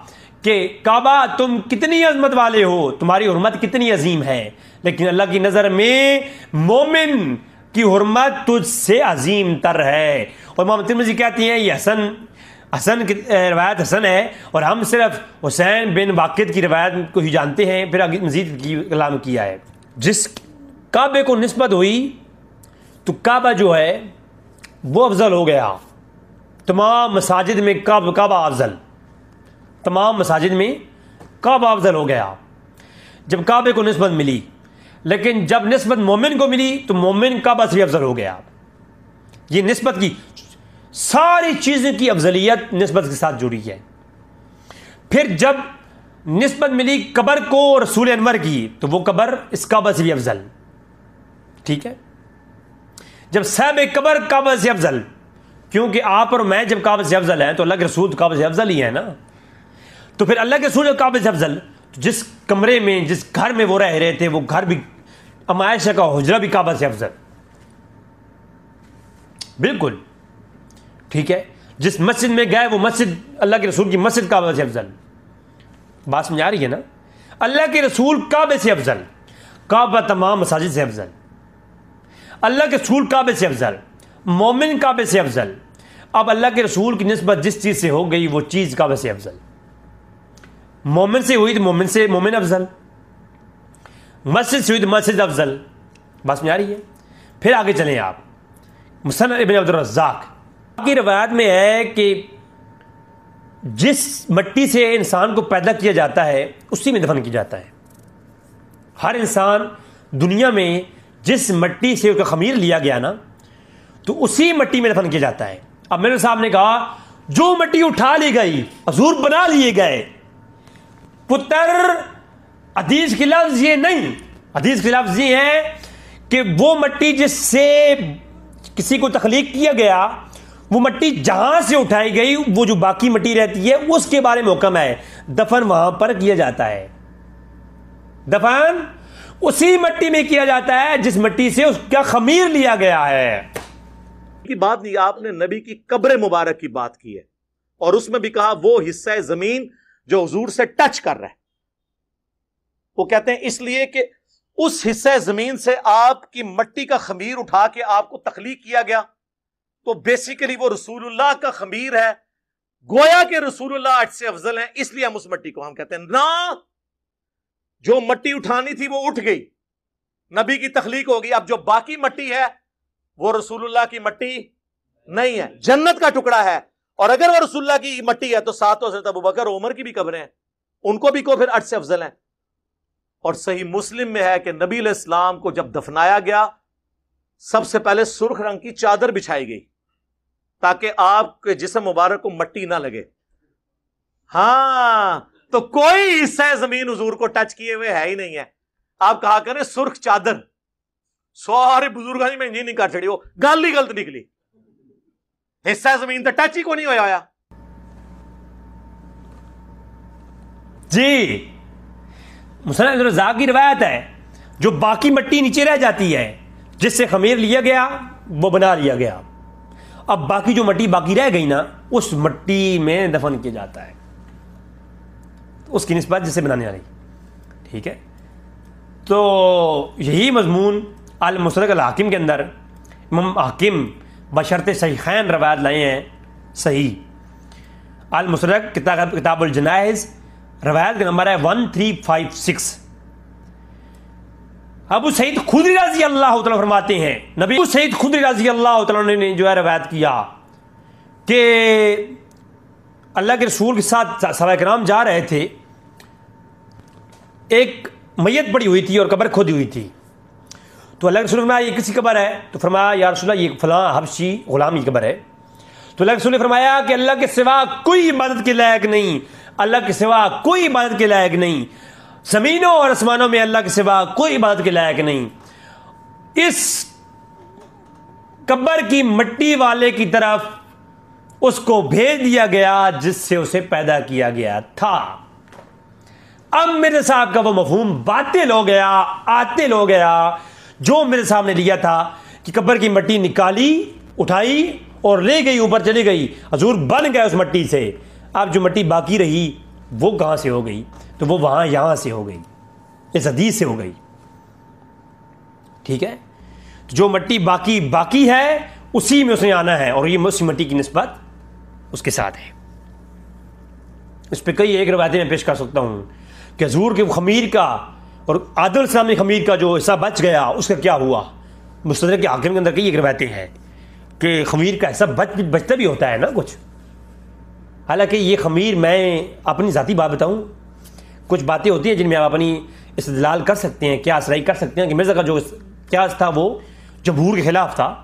کہ کعبہ تم کتنی عظمت والے ہو، تمہاری حرمت کتنی عظیم ہے، لیکن اللہ کی نظر میں مومن کی حرمت تجھ سے عظیم تر ہے. اور امام ترمذی کہتی ہیں یہ حسن حسن کی روایت حسن ہے، اور ہم صرف حسین بن واقد کی روایت کو ہی جانتے ہیں، پھر آگے مزید کلام کیا ہے۔ جس کعبے کو نسبت ہوئی تو کعبہ جو ہے وہ افضل ہو گیا، تمام مساجد میں کعبہ افضل، تمام مساجد میں کعبہ افضل ہو گیا جب کعبے کو نسبت ملی۔ لیکن جب نسبت مومن کو ملی تو مومن کعبہ سے افضل ہو گیا۔ یہ نسبت کی ساری چیزوں کی افضلیت نسبت کے ساتھ جڑی ہے۔ پھر جب نسبت ملی قبر کو رسول انور کی تو وہ قبر اس کعبہ سے بھی افضل، ٹھیک ہے۔ جب صاحب قبر کعبہ سے افضل، کیونکہ آپ اور میں جب کعبہ سے افضل ہیں تو اللہ کے رسول تو کعبہ سے افضل ہی ہے نا، تو پھر اللہ کے رسول جب کعبہ سے افضل، جس کمرے میں جس گھر میں وہ رہ رہے تھے وہ گھر بھی، ام عائشہ کا حجرہ بھی کعبہ سے افضل، بالکل ٹھیک ہے۔ جس مسجد میں گئے وہ مسجد اللہ کے رسول کی مسجد کعبہ سے افضل، بات سمجھا رہی ہے نا؟ اللہ کے رسول کعبے سے افضل، کعبہ تمام مساجد سے افضل، اللہ کے رسول کعبے سے افضل، مومن کعبے سے افضل۔ اب اللہ کے رسول کی نسبت جس چیز سے ہو گئی وہ چیز کعبے سے افضل، مومن سے ہوئی تو مومن سے مومن افضل، مسجد سے ہوئی تو مسجد افضل، بات سمجھا رہی ہے؟ پھر آگے چلیں آپ، مصنف ابن عبد الرزاق کی روایت میں ہے کہ جس مٹی سے انسان کو پیدا کیا جاتا ہے اسی میں دفن کیا جاتا ہے۔ ہر انسان دنیا میں جس مٹی سے اس کا خمیر لیا گیا نا تو اسی مٹی میں دفن کیا جاتا ہے۔ اب میرے صاحب نے کہا جو مٹی اٹھا لی گئی حضور بنا لیے گئے، پتر حدیث کے لفظ یہ نہیں، حدیث کے لفظ یہ ہے کہ وہ مٹی جس سے کسی کو تخلیق کیا گیا وہ مٹی جہاں سے اٹھائی گئی وہ جو باقی مٹی رہتی ہے اس کے بارے میں حکم ہے، دفن وہاں پر کیا جاتا ہے، دفن اسی مٹی میں کیا جاتا ہے جس مٹی سے اس کا خمیر لیا گیا ہے۔ کی بات نہیں، آپ نے نبی کی قبر مبارک کی بات کی ہے اور اس میں بھی کہا وہ حصہ زمین جو حضور سے ٹچ کر رہا ہے، وہ کہتے ہیں اس لیے کہ اس حصہ زمین سے آپ کی مٹی کا خمیر اٹھا کے آپ کو تخلیق کیا گیا، تو بیسیکلی وہ رسول اللہ کا خمیر ہے، گویا کہ رسول اللہ اٹھ سے افضل ہیں، اس لیے ہم اس مٹی کو ہم کہتے ہیں نا، جو مٹی اٹھانی تھی وہ اٹھ گئی، نبی کی تخلیق ہوگی، اب جو باقی مٹی ہے وہ رسول اللہ کی مٹی نہیں ہے، جنت کا ٹکڑا ہے، اور اگر وہ رسول اللہ کی مٹی ہے تو ساتھ حضرت ابوبکر عمر کی بھی قبریں ہیں، ان کو بھی کو پھر اٹھ سے افضل ہیں۔ اور صحیح مسلم میں ہے کہ نبی علیہ السلام کو جب دفنایا گیا سب سے پہلے سرخ رنگ کی چادر بچھائی گئی تاکہ آپ کے جسم مبارک کو مٹی نہ لگے۔ ہاں تو کوئی حصہ زمین حضور کو ٹچ کیے ہوئے ہے ہی نہیں ہے۔ آپ کہا کریں سرخ چادر، سارے بزرگوں نے میں نہیں کر چڑی، وہ گل ہی غلط نکلی، حصہ زمین تو ٹچ ہی کو نہیں ہوا۔ جی مصنف ابن رزاق کی روایت ہے جو باقی مٹی نیچے رہ جاتی ہے جس سے خمیر لیا گیا وہ بنا لیا گیا، اب باقی جو مٹی باقی رہ گئی نا اس مٹی میں دفن کیا جاتا ہے، اس کی نسبت جسے بنانے والی، ٹھیک ہے۔ تو یہی مضمون المستدرک الحاکم کے اندر امام حاکم بشرط صحیحین روایت لائے ہیں، صحیح المستدرک کتاب الجنائز روایت کا نمبر ہے 1356۔ ابو سعید خدری رضی اللہ تعالیٰ فرماتے ہیں، نبی ابو سعید خدری رضی اللہ تعالیٰ نے جو ہے روایت کیا کہ اللہ کے رسول کے ساتھ صحابہ کرام جا رہے تھے، ایک میت پڑی ہوئی تھی اور قبر کھودی ہوئی تھی، تو اللہ کے رسول نے فرمایا یہ کسی قبر ہے؟ تو فرمایا یا رسول اللہ یہ فلاں حبشی غلام کی قبر ہے۔ تو اللہ کے رسول نے فرمایا کہ اللہ کے سوا کوئی عبادت کے لائق نہیں، اللہ کے سوا کوئی عبادت کے لائق نہیں، زمینوں اور آسمانوں میں اللہ کے سوا کوئی عبادت کے لائق نہیں، اس قبر کی مٹی والے کی طرف اس کو بھیج دیا گیا جس سے اسے پیدا کیا گیا تھا۔ اب میرے صاحب کا وہ مفہوم باطل ہو گیا، عاطل ہو گیا جو میرے سامنے لیا تھا کہ قبر کی مٹی نکالی، اٹھائی اور لے گئی، اوپر چلی گئی، حضور بن گئے اس مٹی سے، اب جو مٹی باقی رہی وہ کہاں سے ہو گئی؟ تو وہ وہاں یہاں سے ہو گئی، اس حدیث سے ہو گئی، ٹھیک ہے۔ جو مٹی باقی ہے اسی میں اس نے آنا ہے اور یہ اسی مٹی کی نسبت اس کے ساتھ ہے۔ اس پہ کئی ایک روایتیں میں پیش کر سکتا ہوں کہ حضور کے خمیر کا اور آدم السلام خمیر کا جو حصہ بچ گیا اس کا کیا ہوا. مستدرک کے حاکم کے اندر کئی ایک روایتیں ہیں کہ خمیر کا حصہ بچتا بھی ہوتا ہے نا کچھ. حالانکہ یہ خمیر میں اپنی ذاتی بات بتاؤں, کچھ باتیں ہوتی ہیں جن میں آپ اپنی استدلال کر سکتے ہیں, کیا اسرائی کر سکتے ہیں کہ مرزا کا جو قیاس تھا وہ جمہور کے خلاف تھا,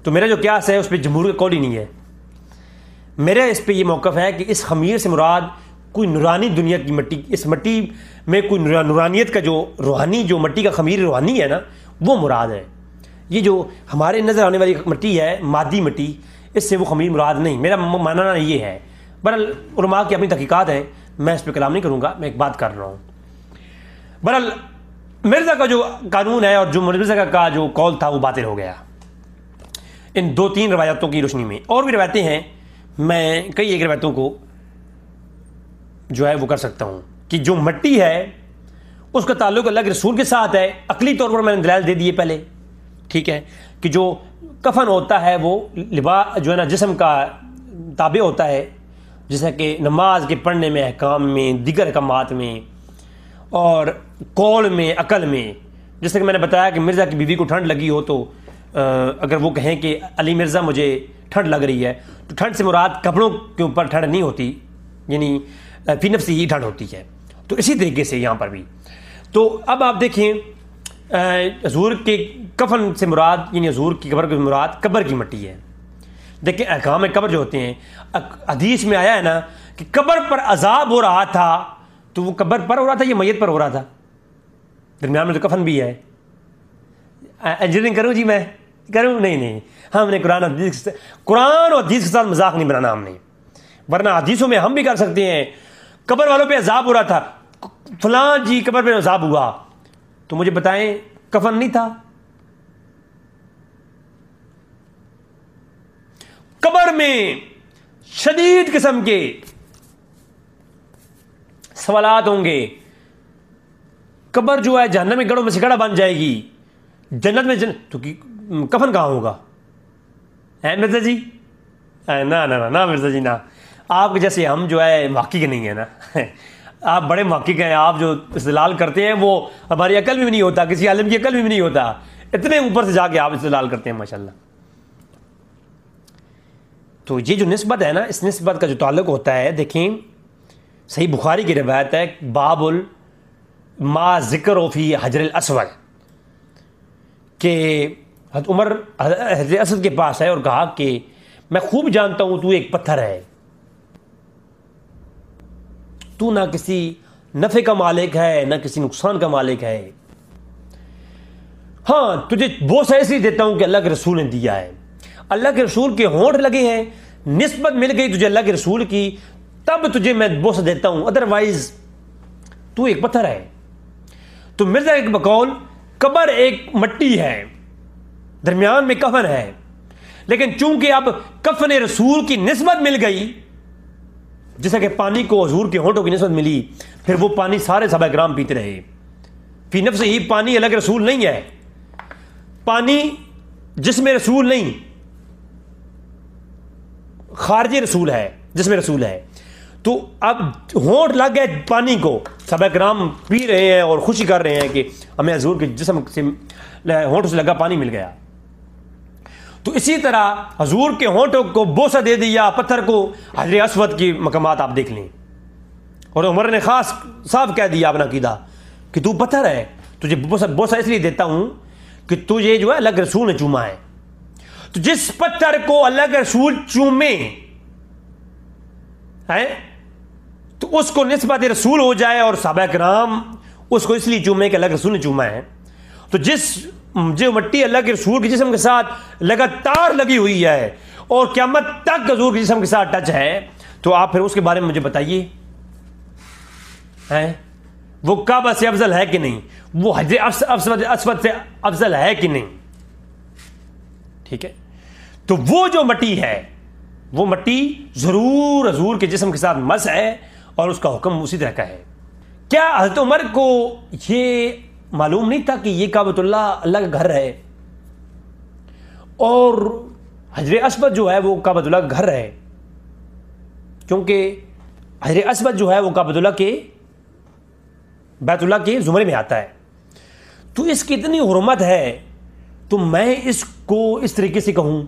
تو میرا جو قیاس ہے اس پہ جمہور کا قول ہی نہیں ہے. میرا اس پہ یہ موقف ہے کہ اس خمیر سے مراد کوئی نورانی دنیا کی مٹی, اس مٹی میں کوئی نورانیت کا جو روحانی جو مٹی کا خمیر روحانی ہے نا وہ مراد ہے. یہ جو ہمارے نظر آنے والی مٹی ہے مادی مٹی, اس سے وہ خمیر مراد نہیں. میرا ماننا یہ ہے. بہرحال علماء کی اپنی تحقیقات ہیں, میں اس پہ کلام نہیں کروں گا, میں ایک بات کر رہا ہوں. بہرحال مرزا کا جو قانون ہے اور جو مرزا کا جو قول تھا وہ باطل ہو گیا ان 2-3 روایتوں کی روشنی میں. اور بھی روایتیں ہیں, میں کئی ایک روایتوں کو جو ہے وہ کر سکتا ہوں کہ جو مٹی ہے اس کا تعلق اللہ کے رسول کے ساتھ ہے. عقلی طور پر میں نے دلائل دے دیے پہلے, ٹھیک ہے, کہ جو کفن ہوتا ہے وہ لباس جو ہے نا جسم کا تابع ہوتا ہے, جیسا کہ نماز کے پڑھنے میں, احکام میں, دیگر احکامات میں, اور قول میں, عقل میں. جیسے کہ میں نے بتایا کہ مرزا کی بیوی کو ٹھنڈ لگی ہو تو اگر وہ کہیں کہ علی مرزا مجھے ٹھنڈ لگ رہی ہے, تو ٹھنڈ سے مراد کپڑوں کے اوپر ٹھنڈ نہیں ہوتی, یعنی فی نفسی ہی ٹھنڈ ہوتی ہے. تو اسی طریقے سے یہاں پر بھی. تو اب آپ دیکھیں حضور کے کفن سے مراد یعنی حضور کی قبر کی مراد قبر کی مٹی ہے. دیکھیں احکام قبر جو ہوتے ہیں, حدیث میں آیا ہے نا کہ قبر پر عذاب ہو رہا تھا, تو وہ قبر پر ہو رہا تھا یا میت پر ہو رہا تھا؟ درمیان میں تو کفن بھی ہے. انجینئرنگ کروں جی, میں کروں؟ نہیں, ہم نے قرآن اور حدیث کے ساتھ مذاق نہیں بنانا ہم نے, ورنہ حدیثوں میں ہم بھی کر سکتے ہیں. قبر والوں پہ عذاب ہو رہا تھا, فلاں جی قبر پہ عذاب ہوا, تو مجھے بتائیں کفن نہیں تھا؟ قبر میں شدید قسم کے سوالات ہوں گے. قبر جو ہے جہنم میں گڑھوں میں سے گڑھا بن جائے گی, جنت میں تو کفن کہاں ہوگا؟ مرزا جی نہ مرزا جی نہ, آپ کے جیسے ہم جو ہے محقق نہیں ہے نا, آپ بڑے محقق ہیں. آپ جو استدلال کرتے ہیں وہ ہماری عقل میں بھی نہیں ہوتا, کسی عالم کی عقل میں بھی نہیں ہوتا, اتنے اوپر سے جا کے آپ استدلال کرتے ہیں ماشاءاللہ. تو یہ جو نسبت ہے نا, اس نسبت کا جو تعلق ہوتا ہے, دیکھیں صحیح بخاری کی روایت ہے, باب ما ذکر فی حجر الاسود, کہ حضرت عمر حجر اسود کے پاس ہے اور کہا کہ میں خوب جانتا ہوں تو ایک پتھر ہے, تو نہ کسی نفع کا مالک ہے نہ کسی نقصان کا مالک ہے. ہاں تجھے بوسہ اس لیے دیتا ہوں کہ اللہ کے رسول نے دیا ہے, اللہ کے رسول کے ہونٹ لگے ہیں, نسبت مل گئی تجھے اللہ کے رسول کی, تب تجھے میں بوسہ دیتا ہوں, ادروائز تو ایک پتھر ہے. تو مرزا ایک بقول قبر ایک مٹی ہے, درمیان میں کفن ہے, لیکن چونکہ اب کفن رسول کی نسبت مل گئی, جیسا کہ پانی کو حضور کے ہونٹوں کی نسبت ملی, پھر وہ پانی سارے صحابہ کرام پیتے رہے. فی نفس ہی پانی اللہ کے رسول نہیں ہے, پانی جسم رسول نہیں, خارجی رسول ہے, جسم رسول ہے. تو اب ہونٹ لگ گئے پانی کو, صحابہ کرام پی رہے ہیں اور خوشی کر رہے ہیں کہ ہمیں حضور کے جسم سے ہونٹوں سے لگا پانی مل گیا. تو اسی طرح حضور کے ہونٹوں کو بوسہ دے دیا پتھر کو. حجر اسود کی مقامات آپ دیکھ لیں, اور عمر نے خاص صاف کہہ دیا اپنا عقیدہ کہ تو پتھر ہے, تجھے بوسہ اس لیے دیتا ہوں کہ تجھے جو ہے اللہ کے رسول نے چوما ہے. تو جس پتھر کو اللہ کے رسول چومے تو اس کو نسبت رسول ہو جائے, اور صحابہ کرام اس کو اس لیے چومے کہ اللہ کے رسول نے چوما ہے. تو جو مٹی اللہ کے رسول کے جسم کے ساتھ لگاتار لگی ہوئی ہے اور قیامت تک حضور کے جسم کے ساتھ ٹچ ہے, تو آپ پھر اس کے بارے میں مجھے بتائیے وہ کعبہ سے افضل ہے کہ نہیں, وہ حجر اسود سے افضل ہے کہ نہیں. ٹھیک ہے, تو وہ جو مٹی ہے وہ مٹی ضرور حضور کے جسم کے ساتھ مس ہے اور اس کا حکم اسی طرح کا ہے. کیا حضرت عمر کو یہ معلوم نہیں تھا کہ یہ کعبۃ اللہ کا گھر ہے, اور حجر اسود جو ہے وہ کعبۃ اللہ کا گھر ہے؟ کیونکہ حجر اسود جو ہے وہ بیت اللہ کے زمرے میں آتا ہے، تو اس کی اتنی حرمت ہے، تو میں اس کو اس طریقے سے کہوں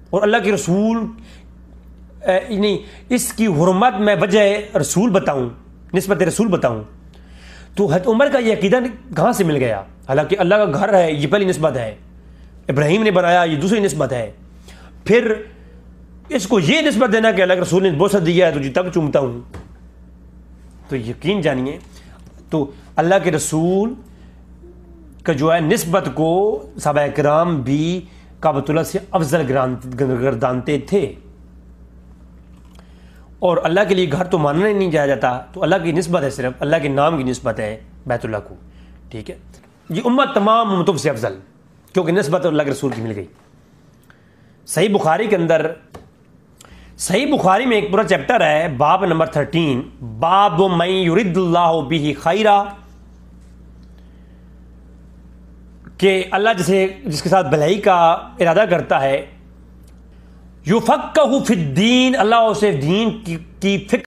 اور اللہ کے رسول نہیں اس کی حرمت میں وجہ رسول بتاؤں، نسبت رسول بتاؤں، تو حضرت عمر کا یہ عقیدہ کہاں سے مل گیا؟ حالانکہ اللہ کا گھر ہے، یہ پہلی نسبت ہے، ابراہیم نے بنایا، یہ دوسری نسبت ہے، پھر اس کو یہ نسبت دینا کہ اللہ کے رسول نے بوسہ دیا ہے تو تب چومتا ہوں، تو یقین جانیے تو اللہ کے رسول کا جو ہے نسبت کو صحابہ کرام بھی کعبۃ اللہ سے افضل گردانتے تھے، اور اللہ کے لیے گھر تو ماننا ہی نہیں جایا جاتا، تو اللہ کی نسبت ہے، صرف اللہ کے نام کی نسبت ہے بیت اللہ کو، ٹھیک ہے؟ یہ امت تمام امتوں سے افضل، کیونکہ نسبت اللہ کے رسول کی مل گئی۔ صحیح بخاری کے اندر، صحیح بخاری میں ایک پورا چیپٹر ہے، باب نمبر 13، باب من یرید اللہ بہ خیرا، کہ اللہ جس کے ساتھ بھلائی کا ارادہ کرتا ہے، یفقہ فی الدین، اللہ اسے دین کی فکر